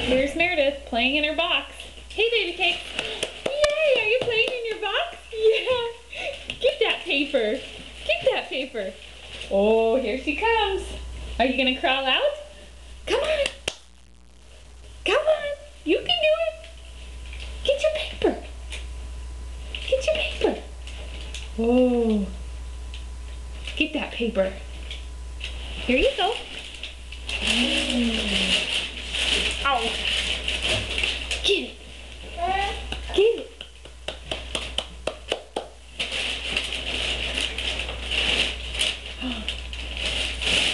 Here's Meredith playing in her box. Hey, baby cake. Yay, are you playing in your box? Yeah. Get that paper. Get that paper. Oh, here she comes. Are you gonna crawl out? Come on. Come on. You can do it. Get your paper. Get your paper. Oh. Get that paper. Here you go. Ow. Get it. Get it.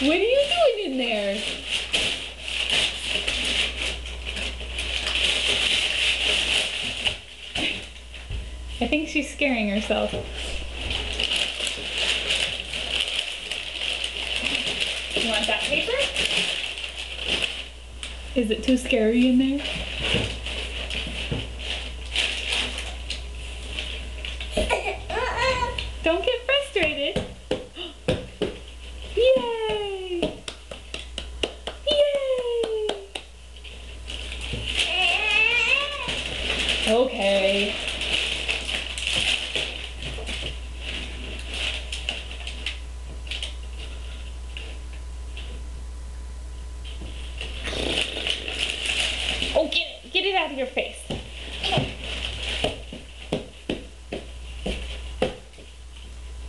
What are you doing in there? I think she's scaring herself. You want that paper? Is it too scary in there? Don't get frustrated. Yay! Yay! Okay. Oh, get it out of your face.